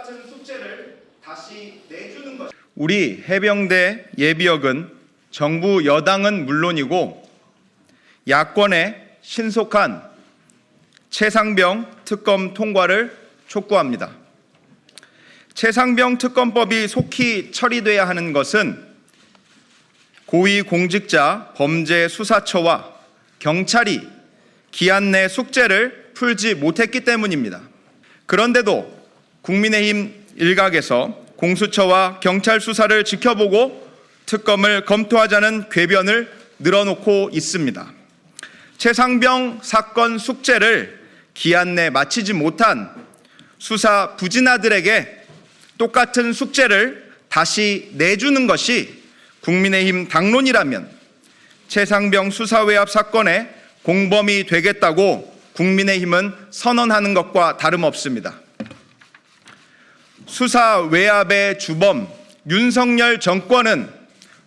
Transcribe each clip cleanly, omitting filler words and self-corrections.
똑같은 숙제를 다시 내주는 것. 우리 해병대 예비역은 정부 여당은 물론이고 야권의 신속한 최상병 특검 통과를 촉구합니다. 최상병 특검법이 속히 처리돼야 하는 것은 고위공직자 범죄수사처와 경찰이 기한 내 숙제를 풀지 못했기 때문입니다. 그런데도 국민의힘 일각에서 공수처와 경찰 수사를 지켜보고 특검을 검토하자는 궤변을 늘어놓고 있습니다. 최상병 사건 숙제를 기한 내 마치지 못한 수사 부진아들에게 똑같은 숙제를 다시 내주는 것이 국민의힘 당론이라면 최상병 수사외압 사건의 공범이 되겠다고 국민의힘은 선언하는 것과 다름없습니다. 수사외압의 주범 윤석열 정권은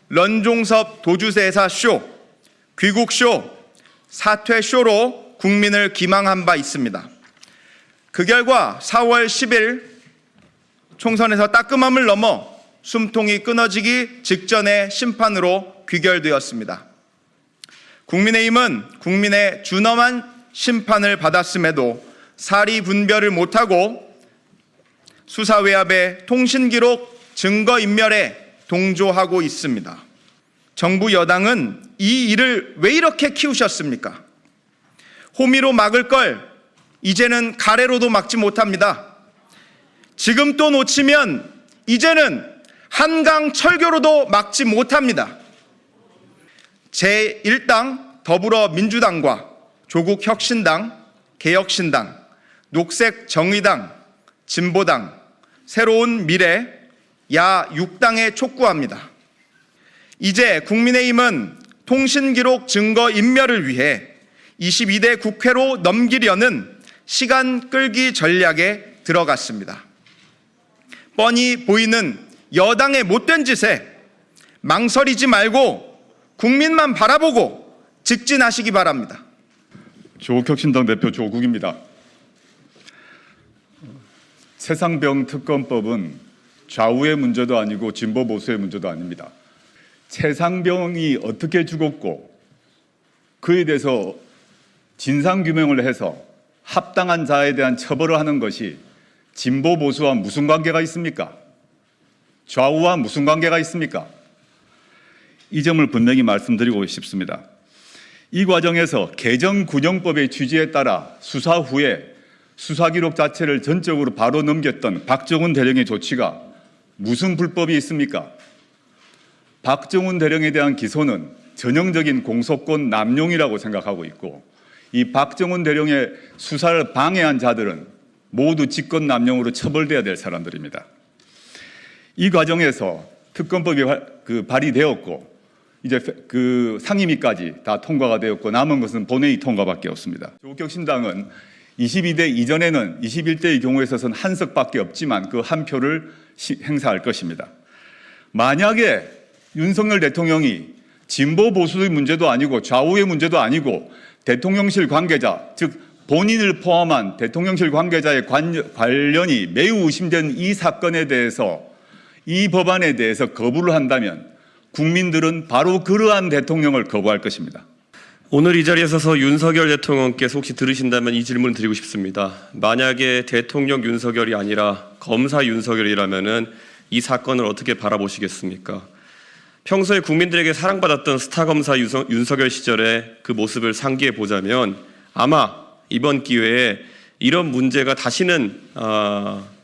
런종섭 도주세사 쇼, 귀국쇼, 사퇴쇼로 국민을 기망한 바 있습니다. 그 결과 4월 10일 총선에서 따끔함을 넘어 숨통이 끊어지기 직전의 심판으로 귀결되었습니다. 국민의힘은 국민의 준엄한 심판을 받았음에도 사리 분별을 못하고 수사외압의 통신기록 증거인멸에 동조하고 있습니다. 정부 여당은 이 일을 왜 이렇게 키우셨습니까? 호미로 막을 걸 이제는 가래로도 막지 못합니다. 지금 또 놓치면 이제는 한강 철교로도 막지 못합니다. 제1당 더불어민주당과 조국혁신당, 개혁신당, 녹색정의당, 진보당, 새로운 미래, 야6당에 촉구합니다. 이제 국민의힘은 통신기록 증거인멸을 위해 22대 국회로 넘기려는 시간 끌기 전략에 들어갔습니다. 뻔히 보이는 여당의 못된 짓에 망설이지 말고 국민만 바라보고 직진하시기 바랍니다. 조국혁신당 대표 조국입니다. 최상병 특검법은 좌우의 문제도 아니고 진보 보수의 문제도 아닙니다. 최상병이 어떻게 죽었고 그에 대해서 진상규명을 해서 합당한 자에 대한 처벌을 하는 것이 진보 보수와 무슨 관계가 있습니까? 좌우와 무슨 관계가 있습니까? 이 점을 분명히 말씀드리고 싶습니다. 이 과정에서 개정군용법의 취지에 따라 수사 후에 수사기록 자체를 전적으로 바로 넘겼던 박정훈 대령의 조치가 무슨 불법이 있습니까? 박정훈 대령에 대한 기소는 전형적인 공소권 남용이라고 생각하고 있고 이 박정훈 대령의 수사를 방해한 자들은 모두 직권 남용으로 처벌돼야 될 사람들입니다. 이 과정에서 특검법이 발의되었고 이제 상임위까지 다 통과가 되었고 남은 것은 본회의 통과밖에 없습니다. 조국혁신당은 22대 이전에는 21대의 경우에 있어서는 한 석밖에 없지만 그 한 표를 행사할 것입니다. 만약에 윤석열 대통령이 진보 보수의 문제도 아니고 좌우의 문제도 아니고 대통령실 관계자, 즉 본인을 포함한 대통령실 관계자의 관련이 매우 의심된 이 사건에 대해서 이 법안에 대해서 거부를 한다면 국민들은 바로 그러한 대통령을 거부할 것입니다. 오늘 이 자리에 서서 윤석열 대통령께서 혹시 들으신다면 이 질문을 드리고 싶습니다. 만약에 대통령 윤석열이 아니라 검사 윤석열이라면은 이 사건을 어떻게 바라보시겠습니까? 평소에 국민들에게 사랑받았던 스타검사 윤석열 시절의 그 모습을 상기해 보자면 아마 이번 기회에 이런 문제가 다시는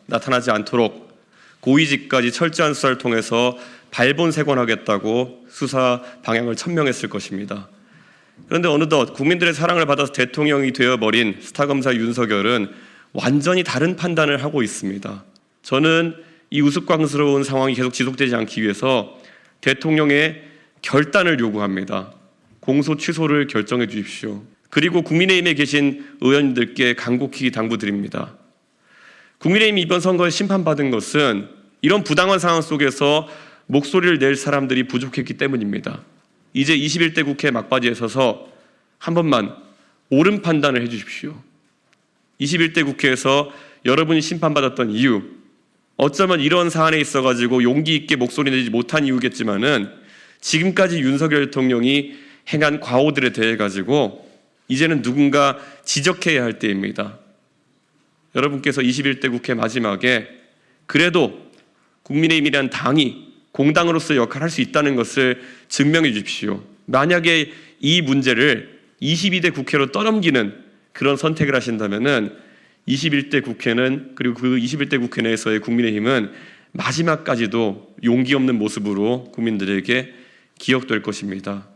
나타나지 않도록 고위직까지 철저한 수사를 통해서 발본색원하겠다고 수사 방향을 천명했을 것입니다. 그런데 어느덧 국민들의 사랑을 받아서 대통령이 되어버린 스타검사 윤석열은 완전히 다른 판단을 하고 있습니다. 저는 이 우스꽝스러운 상황이 계속 지속되지 않기 위해서 대통령의 결단을 요구합니다. 공소 취소를 결정해 주십시오. 그리고 국민의힘에 계신 의원님들께 간곡히 당부드립니다. 국민의힘이 이번 선거에 심판받은 것은 이런 부당한 상황 속에서 목소리를 낼 사람들이 부족했기 때문입니다. 이제 21대 국회 막바지에 서서 한 번만 옳은 판단을 해 주십시오. 21대 국회에서 여러분이 심판받았던 이유, 어쩌면 이런 사안에 있어가지고 용기 있게 목소리 내지 못한 이유겠지만은 지금까지 윤석열 대통령이 행한 과오들에 대해 가지고 이제는 누군가 지적해야 할 때입니다. 여러분께서 21대 국회 마지막에 그래도 국민의힘이라는 당이 공당으로서의 역할을 할 수 있다는 것을 증명해 주십시오. 만약에 이 문제를 22대 국회로 떠넘기는 그런 선택을 하신다면은 21대 국회는, 그리고 그 21대 국회 내에서의 국민의힘은 마지막까지도 용기 없는 모습으로 국민들에게 기억될 것입니다.